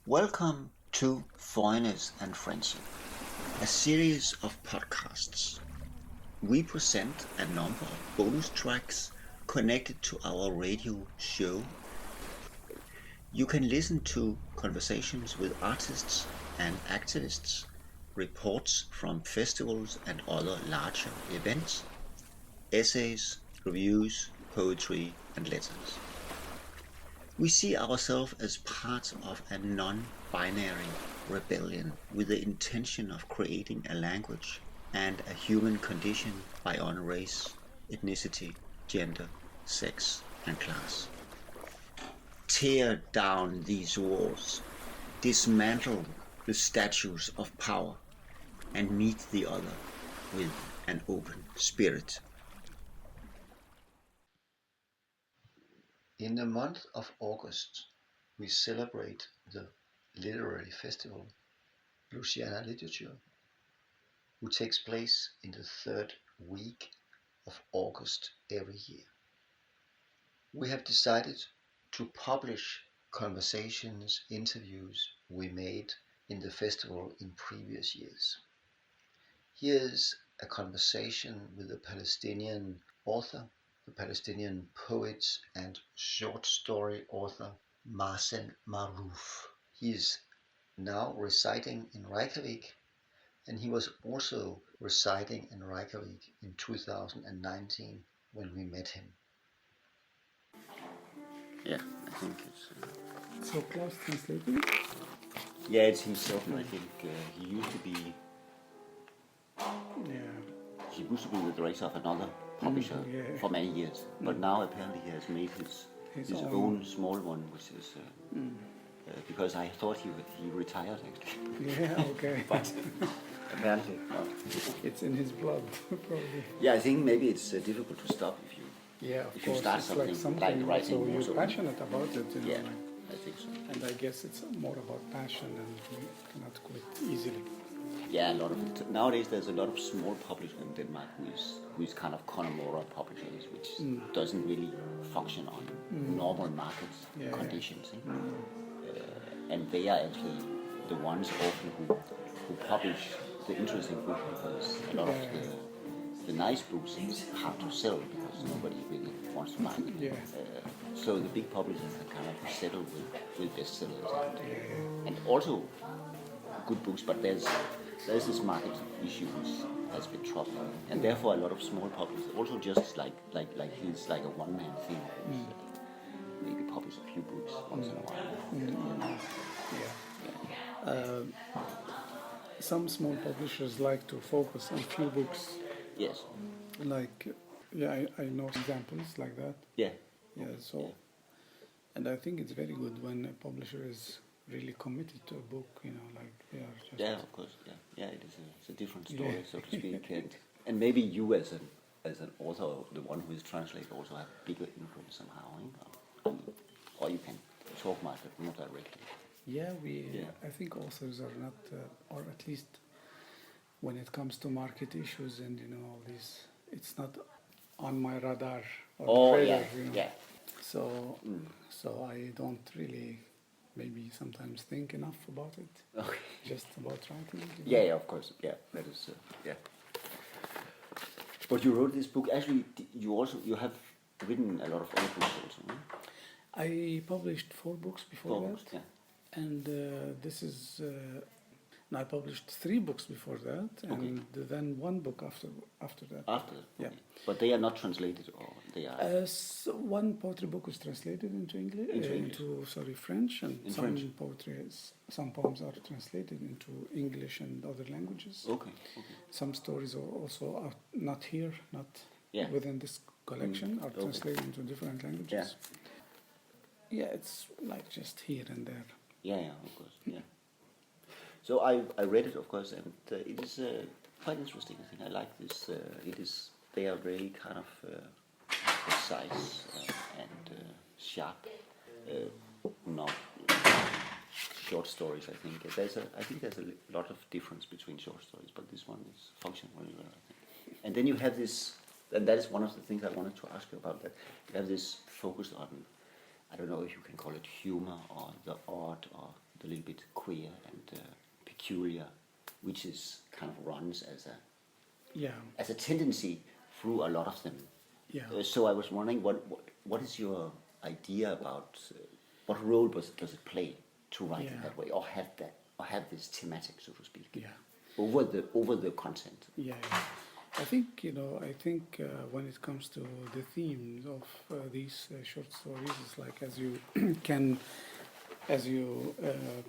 Welcome to Foreignness and Friendship, a series of podcasts. We present a number of bonus tracks connected to our radio show. You can listen to conversations with artists and activists, reports from festivals and other larger events, essays, reviews, poetry, and letters. We see ourselves as part of a non-binary rebellion with the intention of creating a language and a human condition beyond race, ethnicity, gender, sex, and class. Tear down these walls, dismantle the statues of power, and meet the other with an open spirit. In the month of August, we celebrate the literary festival, Louisiana Literature, which takes place in the third week of August every year. We have decided to publish conversations, interviews we made in the festival in previous years. Here's a conversation with a Palestinian author, the Palestinian poet and short story author Mazen Maarouf. He is now residing in Reykjavik, and he was also residing in Reykjavik in 2019 when we met him. Yeah, I think it's... So Klaus translated? Yeah, it's himself, and I think he used to be... Yeah. He used to be the director of another publisher for many years, but now apparently he has made his own small one, which is because I thought he retired actually. Yeah, okay. But apparently, it's in his blood, probably. Yeah, I think maybe it's difficult to stop if you Of course, start it's something like writing. So you're also. passionate about it, you know. Yeah, Like, I think so. and I guess it's more about passion, and you cannot quit easily. Yeah, a lot of it. Nowadays there's a lot of small publishers in Denmark who is kind of Connemara publishers, which doesn't really function on normal market conditions. And they are actually the ones often who publish the interesting book, because a lot of the nice books is hard to sell because nobody really wants to buy them. So the big publishers are kind of settled with bestsellers and also good books, but there's this market issue which has been troubling, and therefore a lot of small publishers also just like he's like a one-man thing. Maybe publish a few books once in a while. Some small publishers like to focus on few books. Yes. Like, I know examples like that. And I think it's very good when a publisher is really committed to a book, you know, like they are just... Yeah, of course, it is it's a different story, so to speak, and maybe you as an author, the one who is translating, also have bigger influence somehow, or you can talk about it more directly. I think authors are not, or at least when it comes to market issues and, you know, all this, it's not on my radar or radar, you know. So I don't really maybe sometimes think enough about it. Okay. Just about writing. Yeah, of course. Yeah, that is. But you wrote this book. Actually, you have written a lot of other books also. No? I published 4 books before that. And this is. No, I published 3 books before that, and then 1 book after that. After that, okay. But they are not translated, or they are. So 1 poetry book was translated into English, into French, and some poems are translated into English and other languages. Okay. Some stories are also not here, not within this collection, are translated into different languages. Yeah, it's like just here and there. Yeah, of course. Yeah. So I read it, of course, and it is quite interesting. I think I like this. They are very kind of precise and sharp, not short stories. I think there's a lot of difference between short stories, but this one is functioning really well, I think. And then you have this, and that is one of the things I wanted to ask you about. That you have this focus on, I don't know if you can call it humor or the art or a little bit queer and peculiar, which is kind of runs as a tendency through a lot of them. So I was wondering, what is your idea about what role does it play to write it that way, or have this thematic, so to speak, over the content? I think when it comes to the themes of these short stories, it's like as you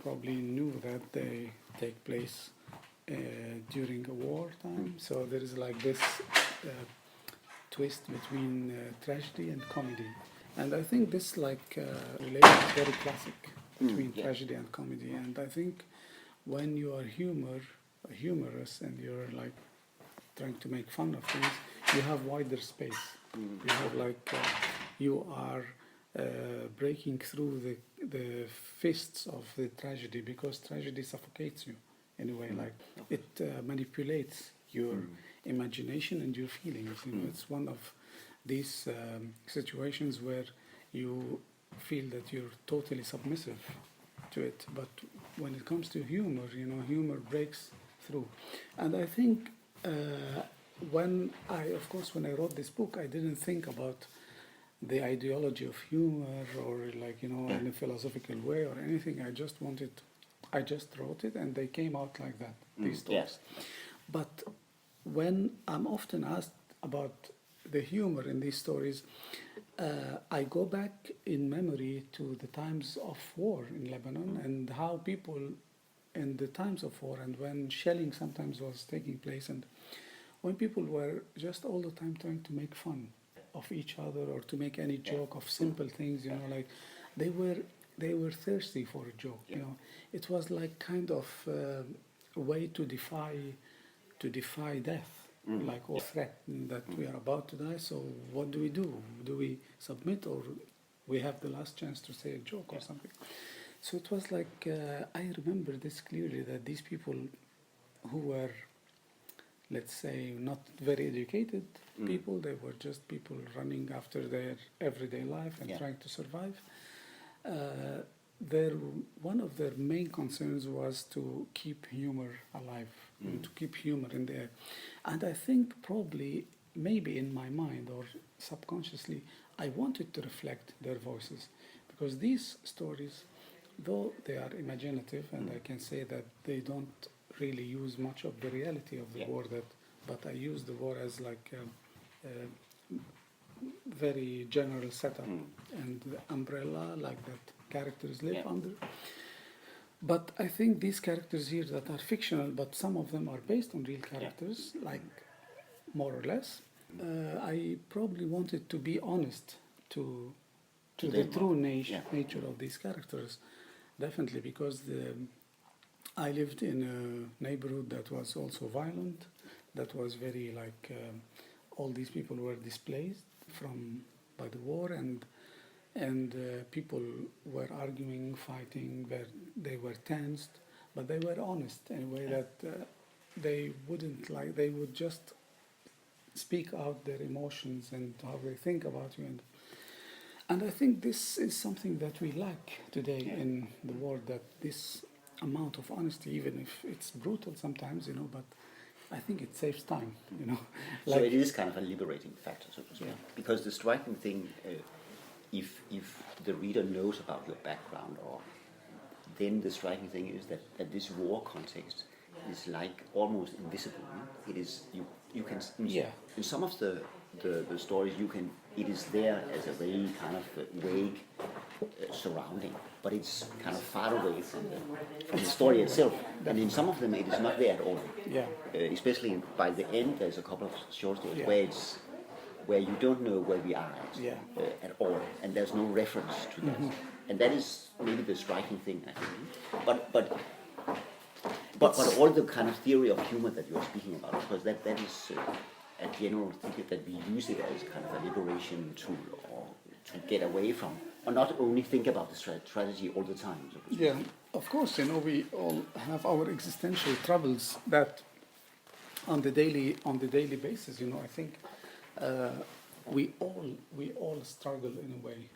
probably knew that they take place during a wartime. So there is like this twist between tragedy and comedy, and I think this relation is very classic between tragedy and comedy. And I think when you are humorous and you're like trying to make fun of things, you have wider space. You have you are breaking through the fists of the tragedy, because tragedy suffocates you in a way. Like it manipulates your imagination and your feelings. It's one of these situations where you feel that you're totally submissive to it. But when it comes to humor, humor breaks through. And I think when I wrote this book, I didn't think about the ideology of humor or in a philosophical way or anything. I just wrote it, and they came out like that, these stories. But when I'm often asked about the humor in these stories, I go back in memory to the times of war in Lebanon, and how people in the times of war, and when shelling sometimes was taking place, and when people were just all the time trying to make fun of each other or to make any joke of simple things, they were thirsty for a joke. It was like kind of a way to defy death, or threat that we are about to die. So what do? Do we submit, or we have the last chance to say a joke or something? So it was like I remember this clearly, that these people who were, let's say, not very educated people, they were just people running after their everyday life and trying to survive. One of their main concerns was to keep humor alive, and to keep humor in the air. And I think probably, maybe in my mind or subconsciously, I wanted to reflect their voices, because these stories, though they are imaginative, and I can say that they don't really use much of the reality of the war, but I use the war as like a very general setup and the umbrella like that characters live under. But I think these characters here that are fictional, but some of them are based on real characters, like more or less. I probably wanted to be honest to the true nature of these characters, definitely, because I lived in a neighborhood that was also violent, that was very all these people were displaced by the war, and people were arguing, fighting, they were tensed, but they were honest in a way that they would just speak out their emotions and how they think about you. And I think this is something that we lack today in the world, that this amount of honesty, even if it's brutal sometimes, but I think it saves time, So it is kind of a liberating factor, so to speak. Because the striking thing, if the reader knows about your background, then the striking thing is that this war context is like almost invisible. It is you can in some of the stories it is there as a very kind of vague surrounding, but it's kind of far away from the story itself. And in some of them it is not there at all. Especially by the end, there's a couple of short stories where you don't know where we are at all, and there's no reference to that. And that is maybe the striking thing, I think. But all the kind of theory of humor that you're speaking about, because that is a general thing that we use it as kind of a liberation tool, or to get away from, or not only think about the strategy all the time. So of course, we all have our existential troubles that on the daily basis. I think we all struggle in a way,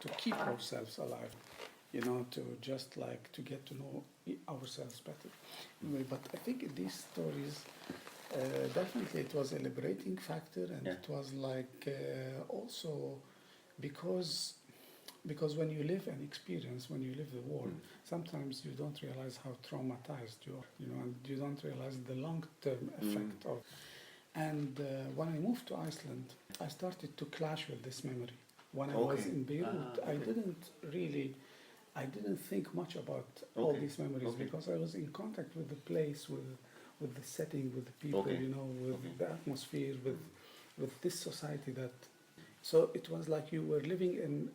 to keep ourselves alive. you know, to just like to get to know ourselves better. Anyway, but I think in these stories, definitely it was a liberating factor, and it was like also because when you live an experience, when you live the war, sometimes you don't realize how traumatized you are, you know, and you don't realize the long-term effect of. And when I moved to Iceland, I started to clash with this memory. When I was in Beirut, I didn't think much about all these memories because I was in contact with the place, with the setting, with the people, you know, with the atmosphere, with this society that. So it was like you were living in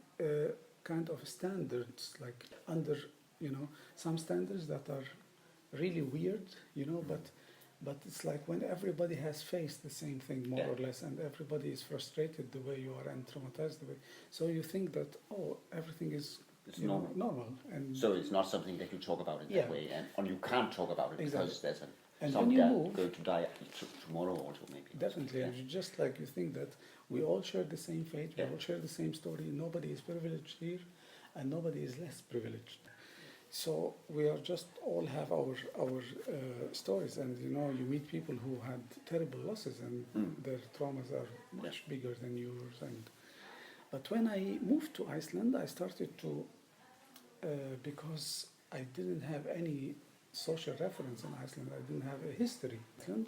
kind of standards, like under, you know, some standards that are really weird, you know, but it's like when everybody has faced the same thing more or less, and everybody is frustrated the way you are and traumatized the way. So you think that, oh, everything is normal. And so it's not something that you talk about in that way, and you can't talk about it because there's some guy going to die tomorrow also maybe. Definitely, and you just like you think that we all share the same fate, we all share the same story. Nobody is privileged here, and nobody is less privileged. So we are just all have our stories, and you know, you meet people who had terrible losses, and their traumas are much bigger than yours. But when I moved to Iceland, I started to because I didn't have any social reference in Iceland. I didn't have a history in Iceland.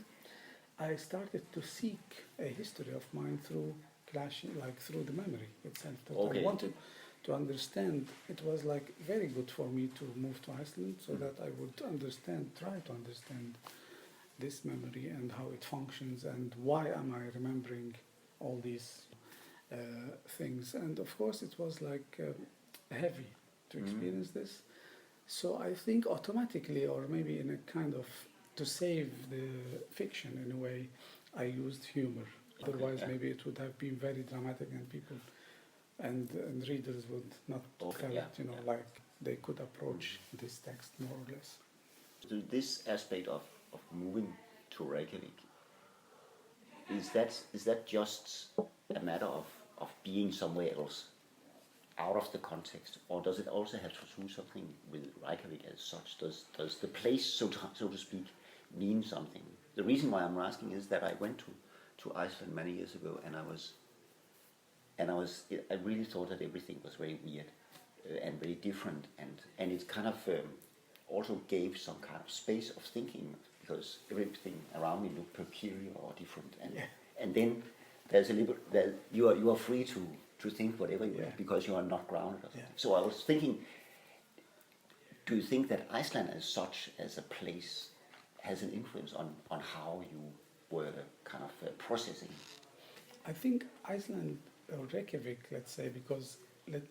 I started to seek a history of mine through clashing, like through the memory itself. That I wanted to understand. It was like very good for me to move to Iceland so that I would try to understand this memory and how it functions and why am I remembering all these things. And of course it was like heavy to experience this. So I think automatically, or maybe in a kind of, to save the fiction in a way, I used humor. Otherwise maybe it would have been very dramatic and people and readers would not feel it, you know, like they could approach this text more or less. So this aspect of moving to Reykjavik, is that just a matter of being somewhere else, out of the context, or does it also have to do something with Reykjavik as such? Does the place, so to speak, mean something? The reason why I'm asking is that I went to Iceland many years ago, and I really thought that everything was very weird and very different, and it kind of also gave some kind of space of thinking, because everything around me looked peculiar or different, and then there's you are free to think whatever you want because you are not grounded. So I was thinking, do you think that Iceland as such, as a place, has an influence on how you were kind of processing? I think Iceland, or Reykjavik, let's say, because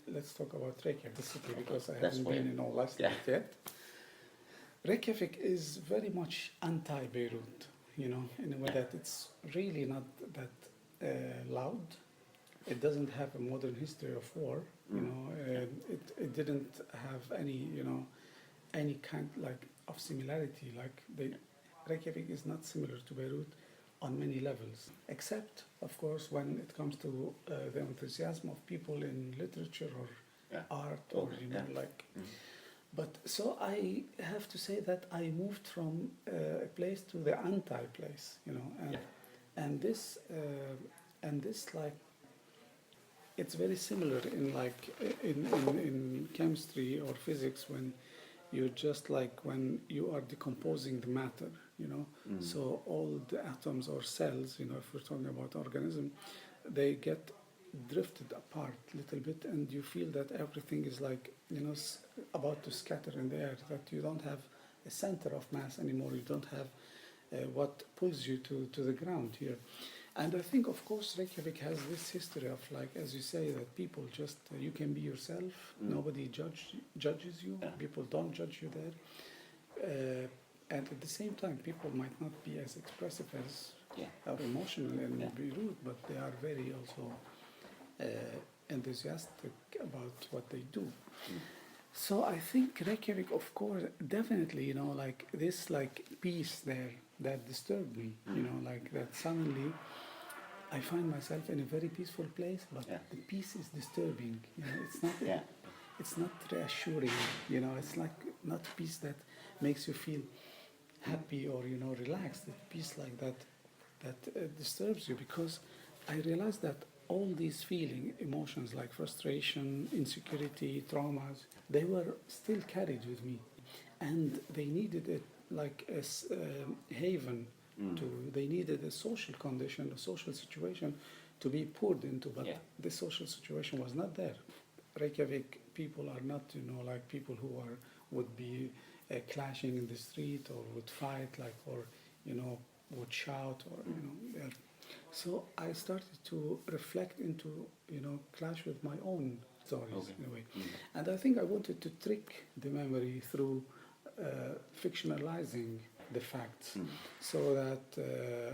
let's talk about Reykjavik, the city, because I haven't been in all Iceland yet. Reykjavik is very much anti-Beirut, you know, in a way that it's really not that loud. It doesn't have a modern history of war, you know. It didn't have any, you know, any kind like of similarity. Like Reykjavik is not similar to Beirut on many levels, except of course when it comes to the enthusiasm of people in literature or art, or you know, like. But so I have to say that I moved from a place to the anti-place, you know, and this like, it's very similar in like in chemistry or physics, when you're just like when you are decomposing the matter, you know. So all the atoms or cells, you know, if we're talking about organism, they get drifted apart a little bit, and you feel that everything is like, you know, about to scatter in the air, that you don't have a center of mass anymore, you don't have what pulls you to the ground here. And I think, of course, Reykjavik has this history of, like, as you say, that people just, you can be yourself, nobody judges you, people don't judge you there. And at the same time, people might not be as expressive as or emotional in Beirut, but they are very also enthusiastic about what they do. So I think Reykjavik, of course, definitely, you know, like this, like peace there that disturbed me, you know, like that suddenly I find myself in a very peaceful place, but the peace is disturbing. You know, it's not. it's not reassuring, you know, it's like not peace that makes you feel happy or, you know, relaxed. It's peace like that disturbs you, because I realized that all these emotions like frustration, insecurity, traumas, they were still carried with me, and they needed it like a haven. They needed a social condition, a social situation to be poured into, but this social situation was not there. Reykjavik people are not, you know, like people who would be clashing in the street or would fight, like, or, you know, would shout, or, you know. So I started to reflect into, you know, clash with my own stories in a way. And I think I wanted to trick the memory through fictionalizing the facts, so that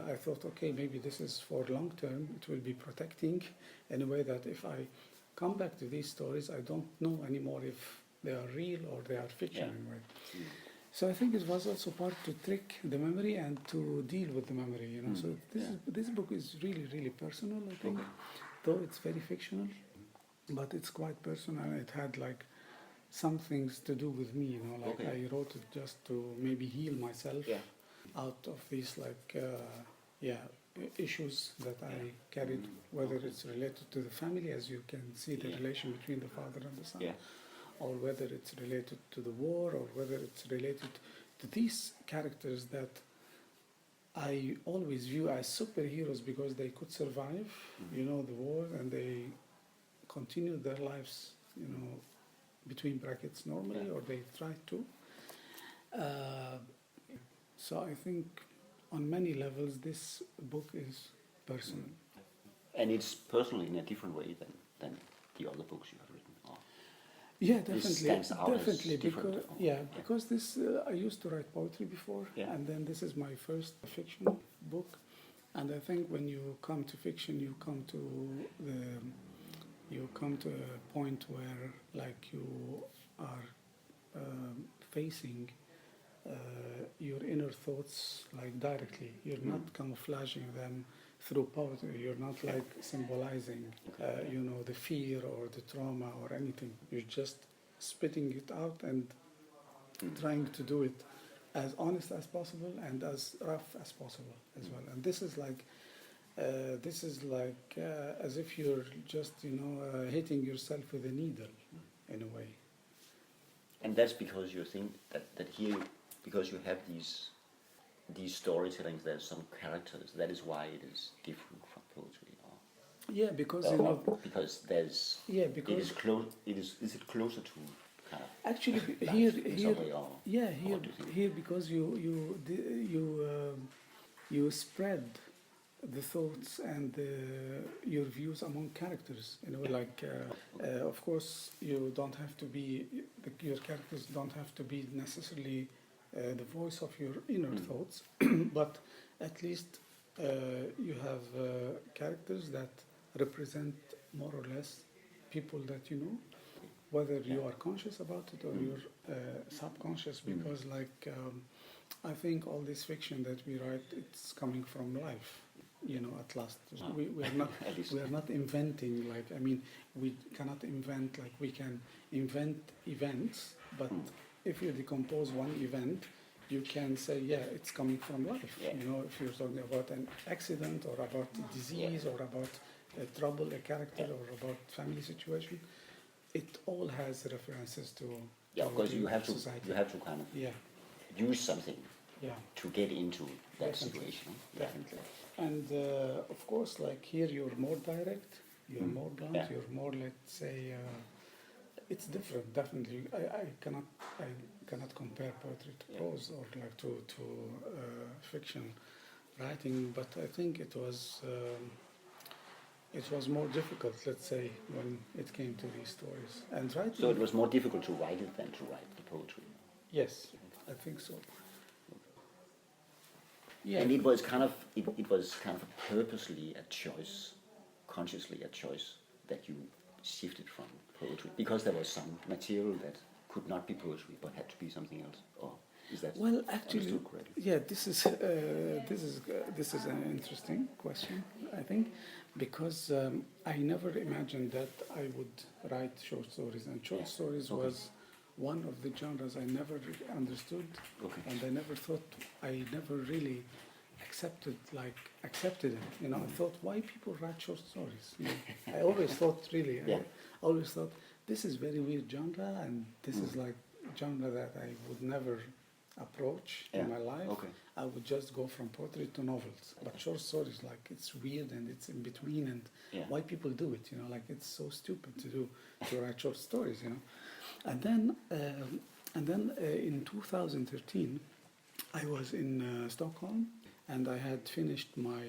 I thought, okay, maybe this is for long term, it will be protecting in a way that if I come back to these stories, I don't know anymore if they are real or they are fiction in a way. So I think it was also part to trick the memory and to deal with the memory, you know. So this book is really, really personal, I think, though it's very fictional, but it's quite personal. It had like some things to do with me, you know, like I wrote it just to maybe heal myself out of these like issues that I carried, whether it's related to the family, as you can see the relation between the father and the son, or whether it's related to the war, or whether it's related to these characters that I always view as superheroes because they could survive, you know, the war, and they continued their lives, you know, between brackets normally, or they tried to. So I think on many levels this book is personal. And it's personal in a different way than the other books you have written. Yeah, definitely. This stands out definitely, as different. because this I used to write poetry before, and then this is my first fiction book. And I think when you come to fiction, you come to a point where like you are facing your inner thoughts like directly. You're not camouflaging them through poetry. You're not like symbolizing, you know, the fear or the trauma or anything. You're just spitting it out and trying to do it as honest as possible and as rough as possible as well. And this is like as if you're just, you know, hitting yourself with a needle in a way. And that's because you think that here, because you have these storytellings, there's some characters. That is why it is different from poetry. Yeah, because you know, because there's because it is close. Is it closer to kind of actually here because you spread the thoughts and your views among characters, you know, like of course you don't have to be your characters don't have to be necessarily the voice of your inner thoughts, but at least you have characters that represent more or less people that you know, whether you are conscious about it or you're subconscious, because like I think all this fiction that we write, it's coming from life, you know, at last. We are not inventing, like, I mean, we cannot invent, like we can invent events, but if you decompose one event, you can say, yeah, it's coming from life. You know, if you're talking about an accident or about a disease or about a trouble, a character, or about family situation, it all has references to of course you have society. to kind of use something to get into that situation. Definitely. And of course, like here you're more direct, you're more blunt, you're more, let's say, it's different. Definitely, I cannot compare poetry to prose or like to fiction writing, but I think it was more difficult, let's say, when it came to these stories. And writing. So it was more difficult to write it than to write the poetry. Yes, I think so. Yeah. And it was kind of purposely a choice, consciously a choice, that you shifted from poetry, because there was some material that could not be poetry but had to be something else. Or Is that Well, actually, understood correctly? yeah, this is an interesting question, I think, because I never imagined that I would write short stories, and short stories Okay. was one of the genres I never understood, Okay. and I never really accepted it. You know, I thought, why people write short stories? You know, I always thought, really, Yeah. I always thought this is very weird genre, and this is like genre that I would never approach in Yeah. my life. Okay. I would just go from poetry to novels. But short stories, like, it's weird and it's in between, and Yeah. why people do it, you know, like, it's so stupid to write short stories, you know. And then in 2013, I was in Stockholm, and I had finished my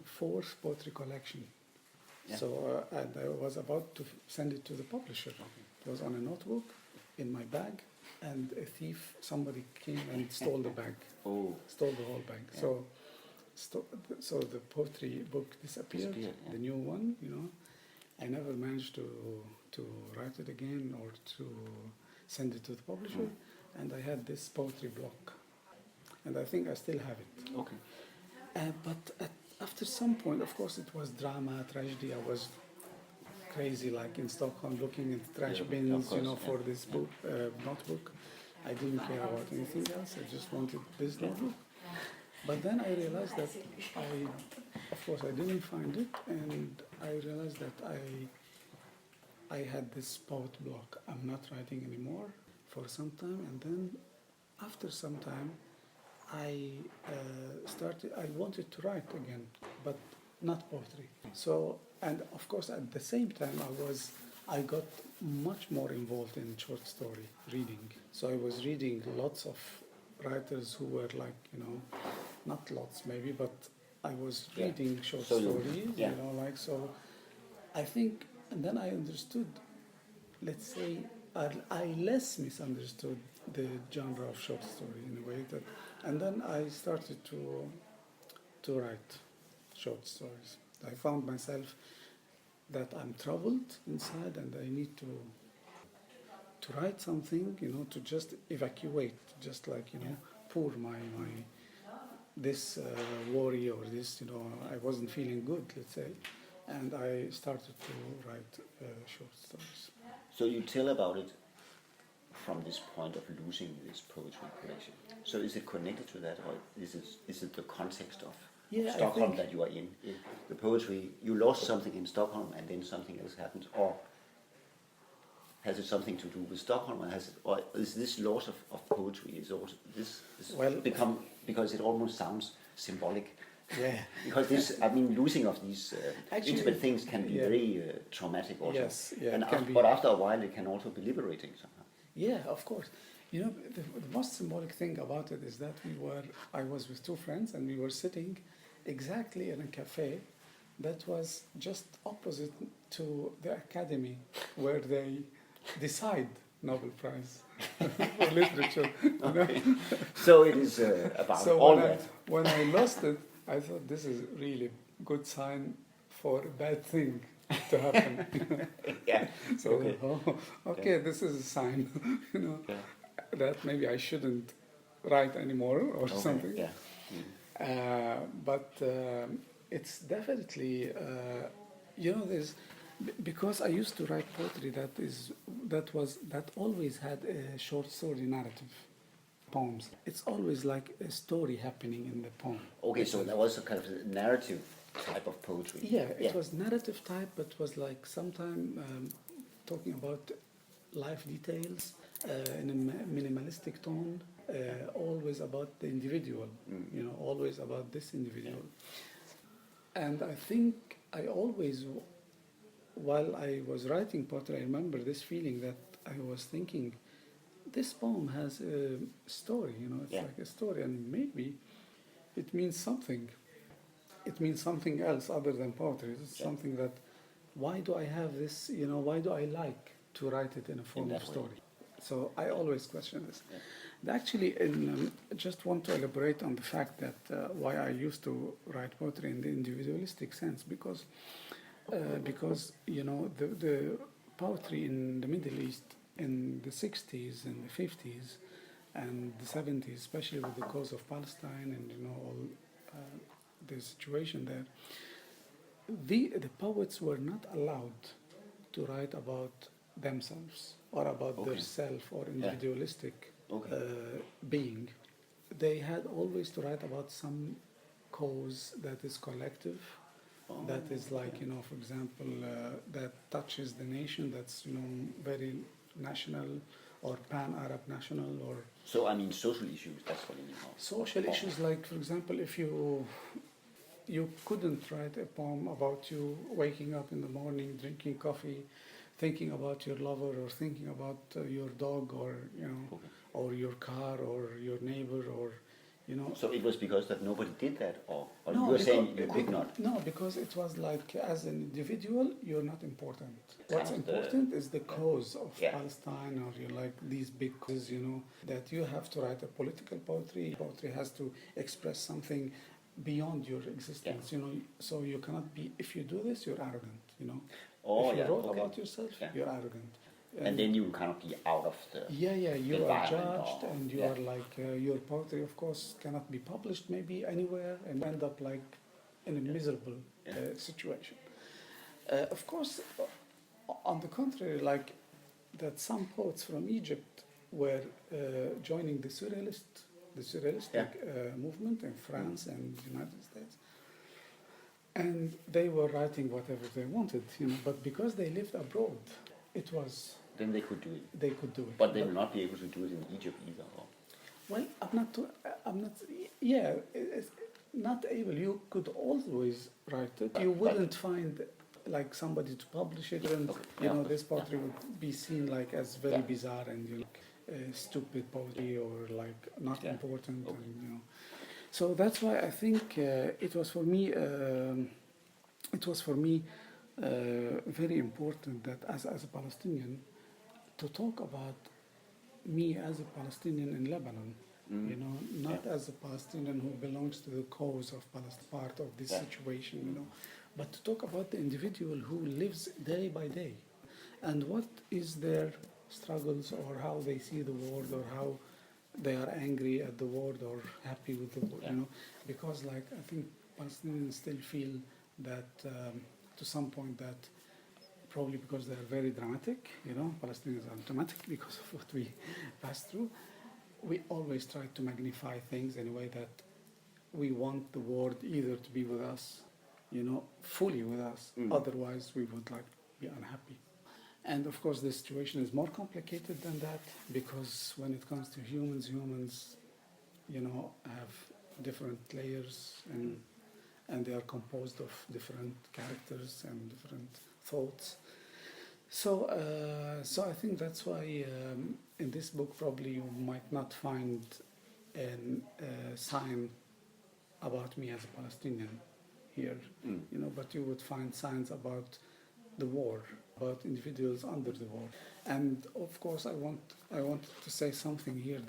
fourth poetry collection. Yeah. So, and I was about to send it to the publisher. It was on a notebook in my bag, and a thief, somebody came and stole the bag, Oh. stole the whole bag. Yeah. So the poetry book disappeared, Disappeared, yeah. the new one, you know. I never managed to write it again or to send it to the publisher, and I had this poetry block, and I think I still have it. Okay. But after some point, of course, it was drama, tragedy. I was crazy, like in Stockholm, looking in trash Yeah, of bins, course, you know, yeah, for this yeah. book, notebook. I didn't care about anything else. I just wanted this notebook. But then I realized that of course, I didn't find it, and I realized that I had this poet block. I'm not writing anymore for some time, and then after some time, I wanted to write again, but not poetry. So, and of course, at the same time, I got much more involved in short story reading. So I was reading lots of writers who were like, you know, not lots maybe, but I was Yeah. reading short So stories, yeah. you know, like, so I think, and then I understood, let's say, I less misunderstood the genre of short story in a way that, and then I started to write short stories. I found myself that I'm troubled inside, and I need to write something, you know, to just evacuate, just like, you know, pour my this worry or this, you know, I wasn't feeling good, let's say, and I started to write short stories. So you tell about it from this point of losing this poetry collection. So is it connected to that, or is it the context of Yeah, I Stockholm think- that you are in? The poetry, you lost something in Stockholm and then something else happened, or has it something to do with Stockholm, or is this loss of poetry is also Well- become, because it almost sounds symbolic? Yeah. Because this, I mean, losing of these Actually, intimate things can be yeah. very traumatic also. Yes, yeah, and it can be. But after a while, it can also be liberating somehow. Yeah, of course. You know, the most symbolic thing about it is that I was with two friends, and we were sitting exactly in a cafe that was just opposite to the academy where they decide Nobel Prize for literature. You know? So it is about So all when that. when I lost it, I thought this is really good sign for a bad thing to happen. Yeah. So Okay. okay, this is a sign, you know, Yeah. that maybe I shouldn't write anymore or Okay, something. Yeah. But it's definitely, you know, because I used to write poetry that always had a short story narrative, poems. It's always like a story happening in the poem. Okay, so that was a kind of a narrative type of poetry. Yeah, it was narrative type, but it was like sometime talking about life details in a minimalistic tone, always about the individual, you know, always about this individual. And I think I always, while I was writing poetry, I remember this feeling that I was thinking, this poem has a story, you know, it's like a story, and maybe it means something. It means something else other than poetry. It's something that, why do I have this, you know, why do I like to write it in a form In of that way. story? So I always question this. And actually, just want to elaborate on the fact that why I used to write poetry in the individualistic sense, because you know, the poetry in the Middle East in the 60s and the 50s and the 70s, especially with the cause of Palestine and all the situation there. The poets were not allowed to write about themselves or about their self or individualistic being. They had always to write about some cause that is collective, that is like, for example, that touches the nation, that's, very national or pan-Arab national or... So, I mean, social issues, that's what you mean. Social issues like, for example, if you couldn't write a poem about you waking up in the morning, drinking coffee, thinking about your lover or thinking about your dog or, or your car or your neighbor or, So it was because that nobody did that, or no, you were saying you could not? No, because it was like, as an individual, you're not important. What's important is the cause of Palestine, or like these big causes, that you have to write a political poetry. Poetry has to express something beyond your existence, so you cannot be, if you do this, you're arrogant, if you wrote about yourself, you're arrogant. And then you cannot be out of the you are judged, and you are like, your poetry, of course, cannot be published maybe anywhere, and end up like in a miserable situation. Of course, on the contrary, like that some poets from Egypt were joining the surrealistic movement in France and the United States. And they were writing whatever they wanted, but because they lived abroad, it was... Then they could do it. They could do it. But they will not be able to do it in Egypt either. Or? Well, it's not able. You could always write it. You wouldn't find like somebody to publish it, and this poetry would be seen like as very bizarre and stupid poetry or like not important. And, so that's why I think it was for me. Very important that as a Palestinian, to talk about me as a Palestinian in Lebanon, not as a Palestinian who belongs to the cause of Palestine, part of this situation, but to talk about the individual who lives day by day, and what is their struggles, or how they see the world, or how they are angry at the world or happy with the world, because like I think Palestinians still feel that to some point that probably because they are very dramatic, Palestinians are dramatic because of what we pass through. We always try to magnify things in a way that we want the world either to be with us, fully with us. Otherwise, we would like be unhappy. And of course, the situation is more complicated than that, because when it comes to humans, have different layers and they are composed of different characters and different thoughts. So I think that's why in this book probably you might not find a sign about me as a Palestinian here, but you would find signs about the war, about individuals under the war. And of course, I want to say something here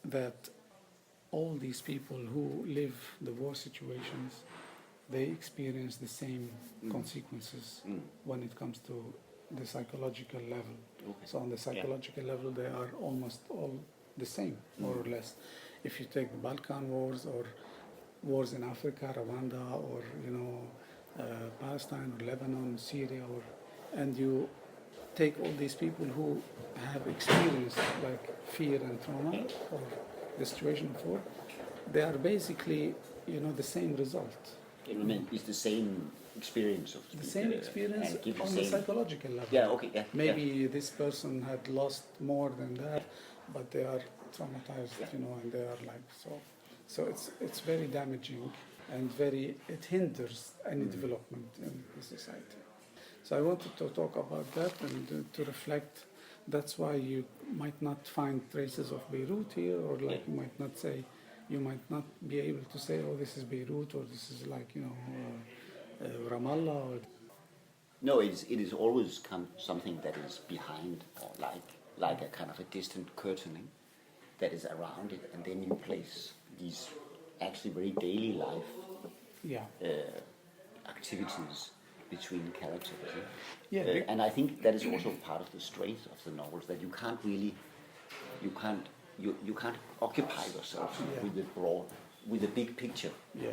that all these people who live the war situations, they experience the same consequences when it comes to the psychological level. So on the psychological level, they are almost all the same, more or less. If you take the Balkan wars or wars in Africa, Rwanda, or Palestine or Lebanon, Syria, and you take all these people who have experienced like fear and trauma or the situation of war, they are basically the same result. It's the same experience of the same experience on the psychological level. Maybe this person had lost more than that, but they are traumatized, and they are like so. So it's very damaging and it hinders any development in the society. So I wanted to talk about that and to reflect. That's why you might not find traces of Beirut here, or like you might not be able to say, oh, this is Beirut, or this is like Ramallah. No, it is always something that is behind, or like a kind of a distant curtaining that is around it, and then you place these actually very daily life activities between characters. And I think that is also part of the strength of the novels, that you can't really you can't occupy yourself with the big picture. Yeah.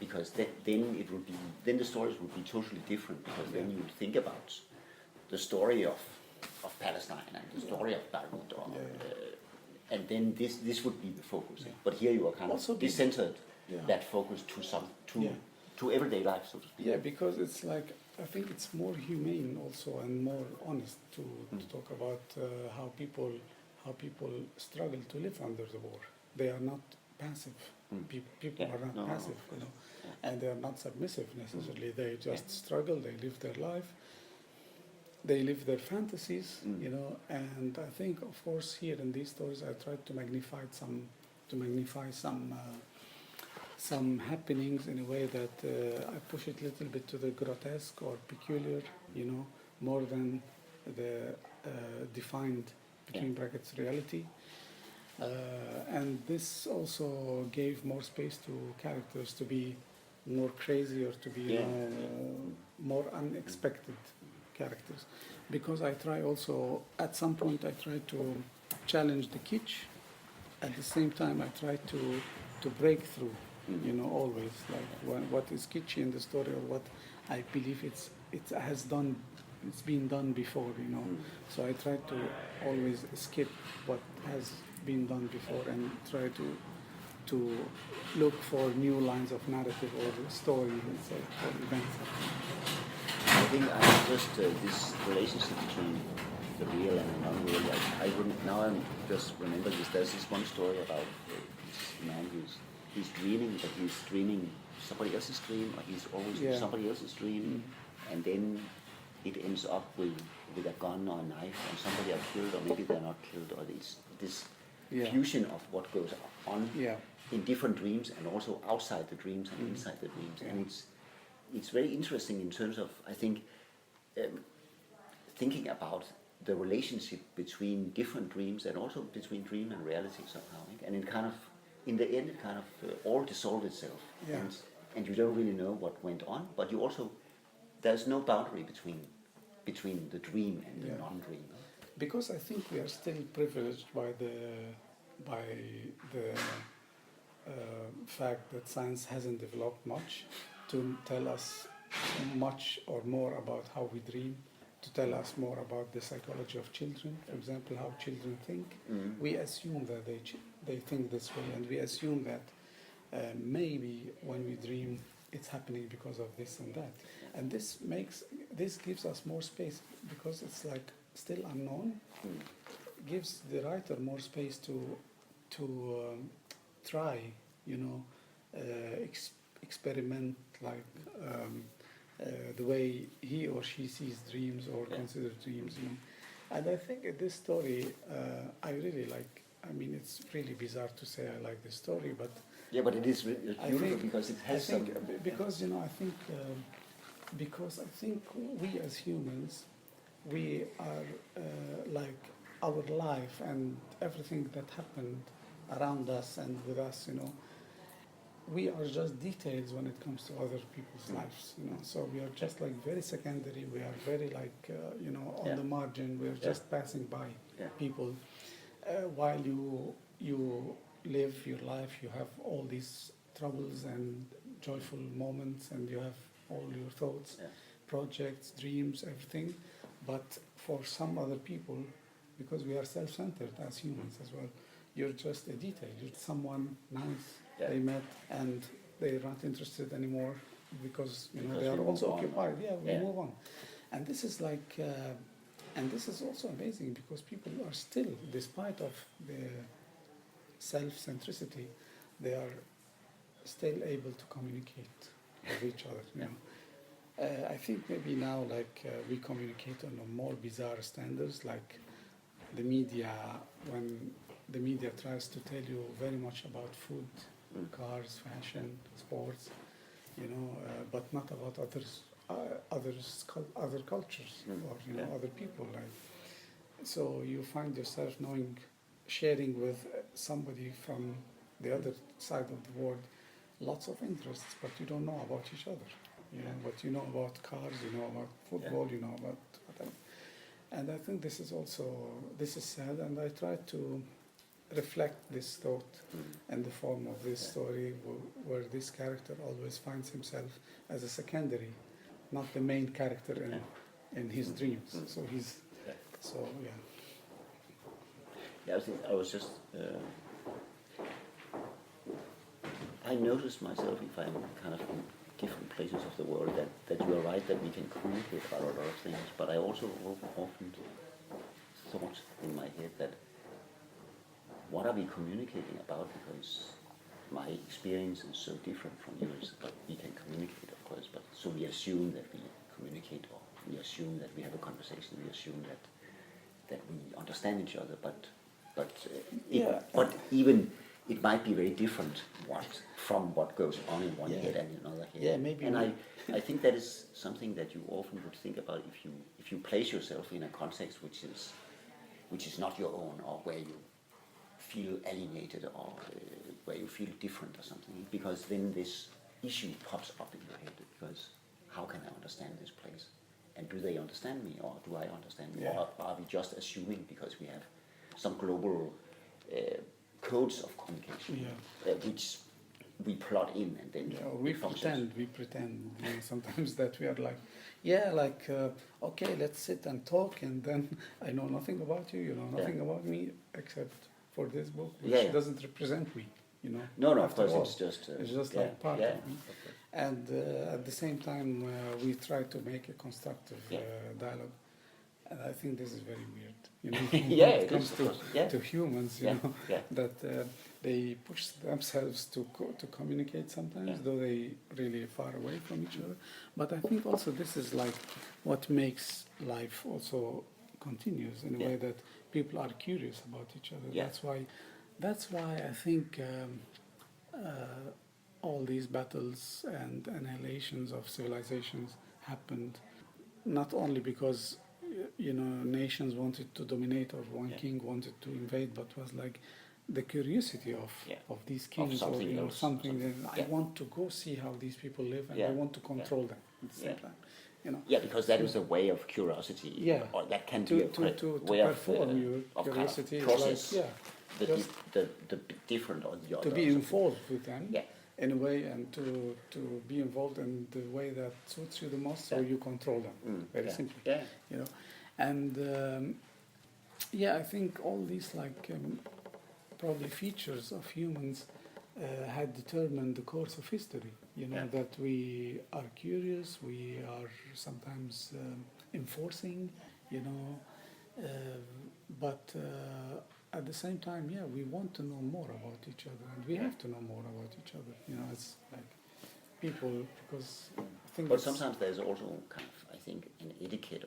Because then the stories would be totally different, because then you would think about the story of Palestine and the story of Beirut, and then this would be the focus. Yeah. But here you are kind of decentered that focus to everyday life, so to speak. Yeah, because it's like, I think it's more humane also and more honest to talk about how people struggle to live under the war. They are not passive. People are not passive, you know, and they are not submissive necessarily. They just struggle. They live their life. They live their fantasies, you know. And I think, of course, here in these stories, I tried to magnify some happenings in a way that I push it a little bit to the grotesque or peculiar, you know, more than the defined between brackets reality. And this also gave more space to characters to be more crazy or to be more unexpected characters. Because I try also, at some point I try to challenge the kitsch. At the same time I try to break through, you know, always. Like what is kitschy in the story or what I believe it's been done before, you know. So I try to always skip what has been done before and try to look for new lines of narrative or story, let's say, or events. I think just this relationship between the real and the non-real. Now I'm just remember this. There's this one story about this man he's dreaming, but he's dreaming somebody else's dream, or he's always somebody else's dream, and then it ends up with a gun or a knife, and somebody are killed, or maybe they're not killed, or this fusion of what goes on in different dreams, and also outside the dreams and inside the dreams. And it's very interesting in terms of, I think, thinking about the relationship between different dreams and also between dream and reality somehow. And it kind of, in the end, it kind of all dissolved itself. Yeah. And you don't really know what went on, but you also, there's no boundary between the dream and the non-dream. Because I think we are still privileged by the fact that science hasn't developed much to tell us much or more about how we dream, to tell us more about the psychology of children, for example, how children think. We assume that they think this way, and we assume that maybe when we dream it's happening because of this and that. And this gives us more space, because it's like still unknown, gives the writer more space to try, you know, experiment, like the way he or she sees dreams or considers dreams. You know. And I think this story, I really like. I mean, it's really bizarre to say I like this story, but but it is beautiful because it has because you know, I think because I think we as humans, we are like our life and everything that happened around us and with us, you know, we are just details when it comes to other people's lives, you know. So we are just like very secondary. We are very like you know, on the margin. We are just passing by people. While you live your life, you have all these troubles and joyful moments, and you have all your thoughts, projects, dreams, everything. But for some other people, because we are self-centered as humans as well, you're just a detail. You're someone nice they met, and they're not interested anymore because you know they are also occupied. We move on, and this is like, and this is also amazing because people are still, despite of the self-centricity, they are still able to communicate with each other. You know, I think maybe now like we communicate on a more bizarre standards, like the media, when the media tries to tell you very much about food, cars, fashion, sports, you know, but not about other cultures or you know other people. Like, so you find yourself sharing with somebody from the other side of the world lots of interests, but you don't know about each other. You know, but you know about cars, you know about football, you know about whatever. And I think this is sad, and I try to reflect this thought in the form of this story, where this character always finds himself as a secondary, not the main character in his dreams. So yeah. Yeah, I think I was just. I noticed myself, if I'm kind of in different places of the world, that you are right that we can communicate about a lot of things. But I also often thought in my head that what are we communicating about? Because my experience is so different from yours. But we can communicate, of course. But so we assume that we communicate, or we assume that we have a conversation. We assume that we understand each other. But even it might be very different from what goes on in one head and in another head. Yeah, maybe. And I think that is something that you often would think about if you place yourself in a context which is not your own, or where you feel alienated, or where you feel different or something, because then this issue pops up in your head, because how can I understand this place? And do they understand me, or do I understand me? Or are we just assuming because we have some global codes of communication, which we plot in, and then we pretend sometimes that we are like, okay, let's sit and talk, and then I know nothing about you, you know nothing about me, except for this book, which doesn't represent me, you know. No, of course, it's just like part of me. And at the same time, we try to make a constructive dialogue. And I think this is very weird, you know, when it comes to humans, you know, that they push themselves to communicate sometimes, though they really far away from each other. But I think also this is like what makes life also continuous in a way that people are curious about each other. That's why I think all these battles and annihilations of civilizations happened, not only because nations wanted to dominate, or one king wanted to invade, but was like the curiosity of these kings, or something that I want to go see how these people live, and I want to control them at the same time. You know. Yeah, because that is a way of curiosity. Or that can be a way of perform your curiosity, kind of process the different or the other. To be involved with them. In a way, and to be involved in the way that suits you the most, so you control them very simply. You know, and I think all these probably features of humans had determined the course of history. You know, that we are curious, we are sometimes enforcing. You know, but at the same time, we want to know more about each other, and we have to know more about each other. You know, it's like people, because I think. But sometimes there's also kind of, I think, an etiquette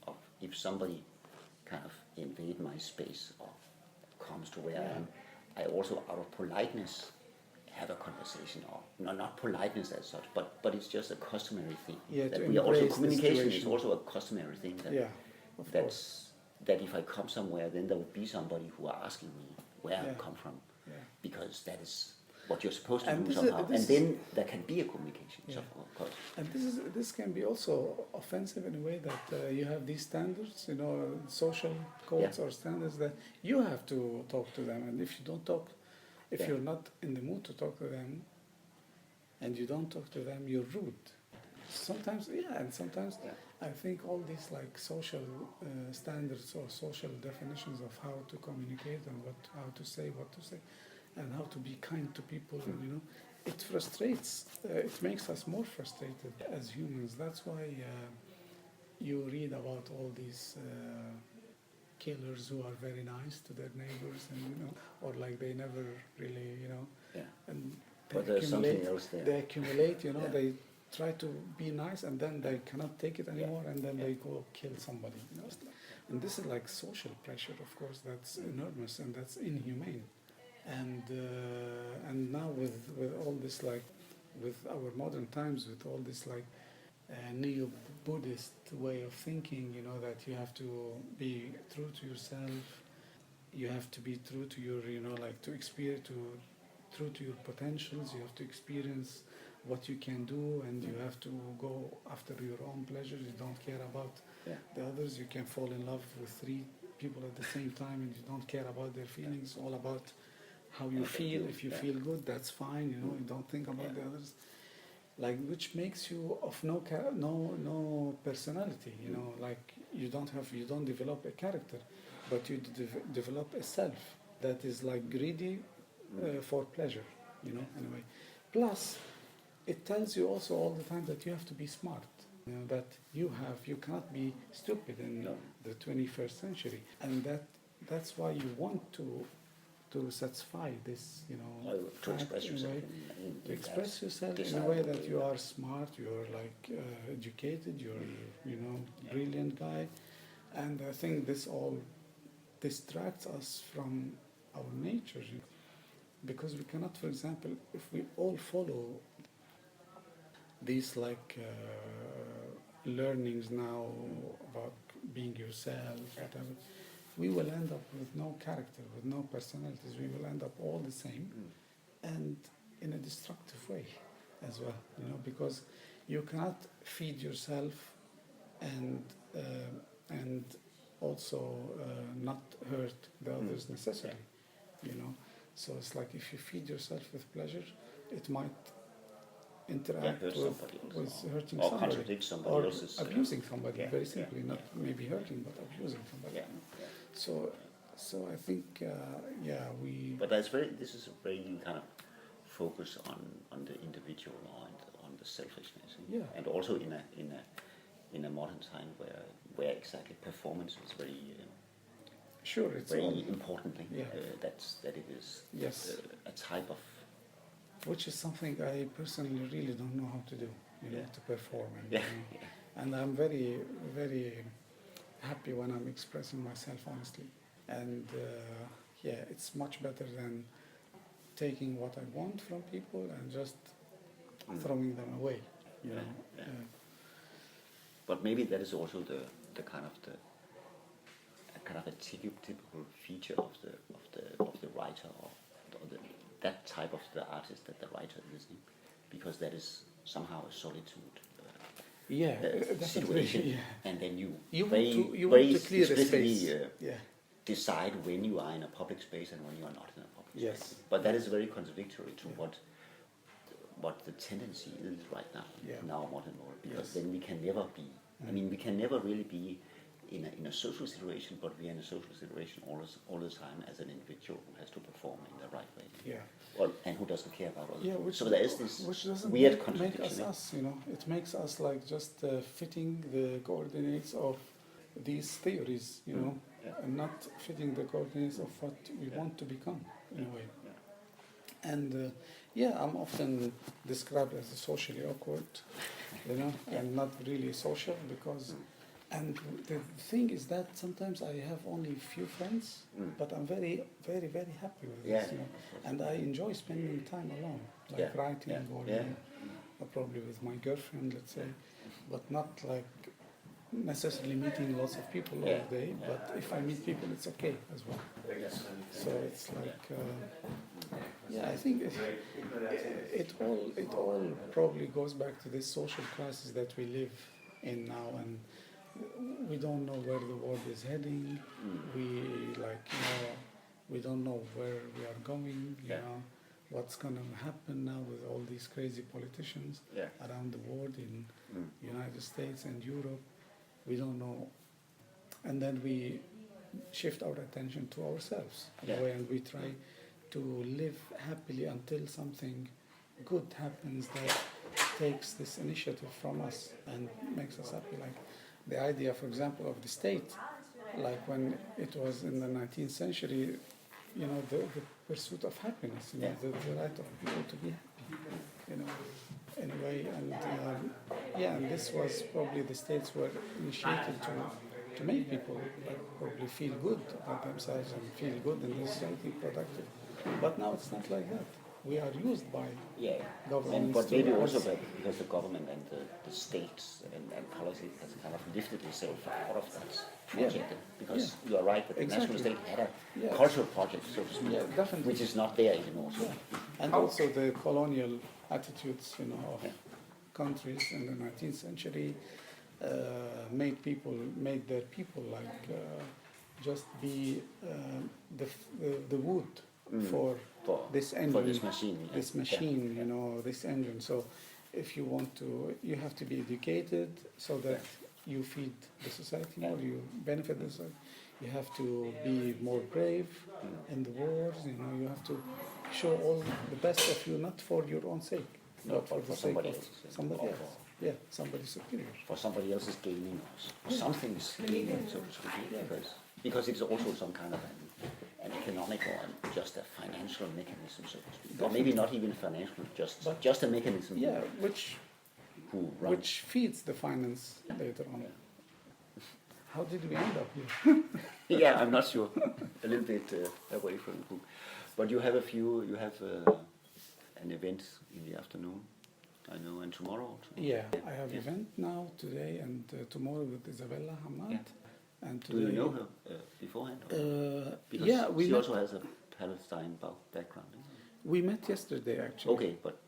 of if somebody kind of invade my space or comes to where I am, I also, out of politeness, have a conversation, or not politeness as such, but it's just a customary thing. That we also communication is also a customary thing. That if I come somewhere, then there will be somebody who are asking me where I come from, because that is what you're supposed to do somehow, and then there can be a communication, of course. And this can be also offensive in a way that you have these standards, you know, social codes or standards that you have to talk to them, and if you don't talk, if you're not in the mood to talk to them, and you don't talk to them, you're rude. Sometimes, and sometimes I think all these social standards or social definitions of how to communicate and how to say what to say, and how to be kind to people, and, you know, it frustrates. It makes us more frustrated as humans. That's why you read about all these killers who are very nice to their neighbors, and you know, or like they never really, you know, and but there's something else there. They accumulate, you know, they try to be nice, and then they cannot take it anymore, and then they go kill somebody. You know? And this is like social pressure, of course, that's enormous, and that's inhumane. And now with all this, like, with our modern times, with all this neo-Buddhist way of thinking, you know, that you have to be true to yourself, you have to be true to your, you know, like true to your potentials, you have to experience what you can do, and you have to go after your own pleasures. You don't care about The others, you can fall in love with 3 people at the same time and you don't care about their feelings, all about how you feel. If you feel good, that's fine, you know, you don't think about the others. Like, which makes you of no personality, you know, like you don't develop a character, but you develop a self that is like greedy for pleasure, you know, anyway. Plus, it tells you also all the time that you have to be smart, you know, that you cannot be stupid in the 21st century, and that's why you want to satisfy this, you know, to express yourself, to express yourself in a way that you are smart, you're like educated, you're, you know, brilliant guy, and I think this all distracts us from our nature, you know, because we cannot, for example, if we all follow these like learnings now about being yourself, whatever, we will end up with no character, with no personalities. We will end up all the same, and in a destructive way as well, you know, because you cannot feed yourself and also not hurt the others necessarily, you know. So it's like if you feed yourself with pleasure, it might interact with hurting or somebody, contradict somebody or else's, abusing somebody, very simply, not maybe hurting, but abusing somebody. So I think, we. But this is a very kind of focus on the individual, on the selfishness, and also in a modern time where exactly performance is very it's very importantly that it is a type of, which is something I personally really don't know how to do, you know, to perform, and, you know, and I'm very, very happy when I'm expressing myself honestly, and it's much better than taking what I want from people and just throwing them away, you know. But maybe that is also the kind of a typical feature of the writer, or that type of the artist that the writer is in, because that is somehow a solitude situation, and then you want to clear the space. Decide when you are in a public space and when you are not in a public space. But that is very contradictory to what the tendency is right now in our modern world, because then we can never be. I mean, we can never really be in a social situation, but we are in a social situation all the time as an individual who has to perform in the right way. And who doesn't care about others. So there is this weird contradiction. Make us, you know, it makes us like just fitting the coordinates of these theories, you know, and not fitting the coordinates of what we want to become in a way. And I'm often described as a socially awkward, you know, and not really social because. And the thing is that sometimes I have only few friends, but I'm very, very, very happy with this, you know. And I enjoy spending time alone, like writing or you know, or probably with my girlfriend, let's say, but not like necessarily meeting lots of people all day. But if I meet people, it's okay as well. So it's like, I think it all probably goes back to this social crisis that we live in now, and we don't know where the world is heading. We don't know where we are going. You know, what's gonna happen now with all these crazy politicians around the world in United States and Europe. We don't know, and then we shift our attention to ourselves in a way, and we try to live happily until something good happens that takes this initiative from us and makes us happy. Like the idea, for example, of the state, like when it was in the 19th century, you know, the pursuit of happiness, you know, the right of people to be happy, you know, in a way. And and this was probably the states were initiated to make people probably feel good about themselves and feel good and do something productive. But now it's not like that. We are used by governments. But maybe also because the government and the states and policy has kind of lifted itself out of that project. Because you are right that the national state had a cultural project, so to speak, which is not there anymore. So. And also the colonial attitudes, you know, of countries in the 19th century made their people like just be the wood for this engine, for this machine. Yeah. this machine, you know, this engine. So if you want to, you have to be educated so that you feed the society more, you benefit the society. You have to be more brave in the wars, you know, you have to show all the best of you, not for your own sake, but for the sake of somebody else. Yeah, somebody superior. For somebody else is gaining, or something is gaining, so to speak, because it's also some kind of an economic or just a financial mechanism, so to speak. Or maybe not even financial, just a mechanism. Yeah, which feeds the finance later on. How did we end up here? Yeah, I'm not sure. A little bit away from the book. But you have an event in the afternoon, I know, and tomorrow also. Yeah, I have an event now, today, and tomorrow with Isabella Hamad. Yeah. And today, do you know her beforehand? Because yeah, she also has a Palestine background. We met yesterday, actually. Okay, but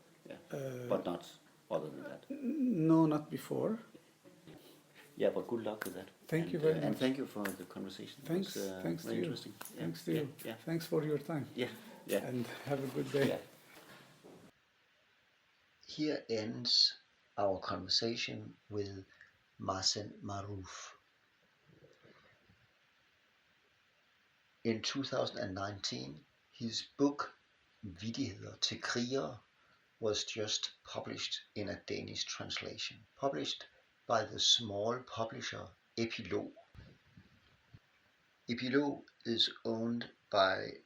but not other than that. No, not before. Yeah, but good luck with that. Thank you very much. And thank you for the conversation. Thanks, thanks to you. Interesting. Yeah. Thanks to you. Yeah. Thanks for your time. Yeah, yeah. And have a good day. Yeah. Here ends our conversation with Mazen Maarouf. In 2019, his book Vittigheder til krigere was just published in a Danish translation, published by the small publisher Epilog. Epilog is owned by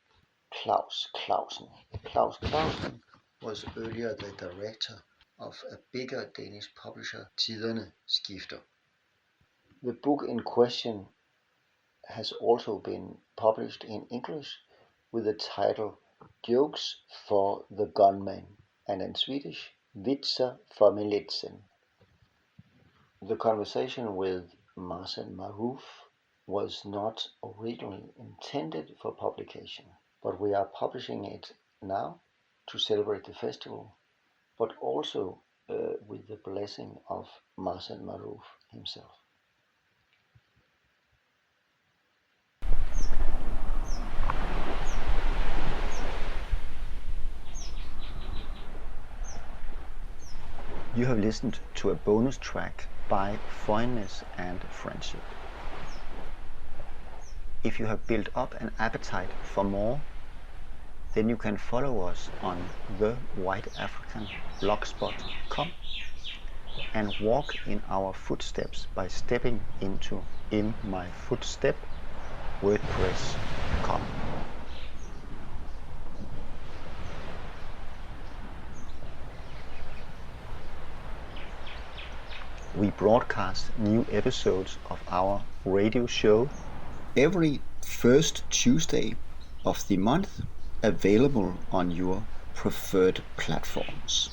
Claus Clausen. Claus Clausen was earlier the director of a bigger Danish publisher, Tiderne Skifter. The book in question has also been published in English with the title Jokes for the Gunman, and in Swedish, Vitser för militsen. The conversation with Mazen Maarouf was not originally intended for publication, but we are publishing it now to celebrate the festival, but also with the blessing of Mazen Maarouf himself. You have listened to a bonus track by Foreignness and Friendship. If you have built up an appetite for more, then you can follow us on thewhiteafricanblogspot.com and walk in our footsteps by stepping into In My Footstep WordPress.com. We broadcast new episodes of our radio show every first Tuesday of the month, available on your preferred platforms.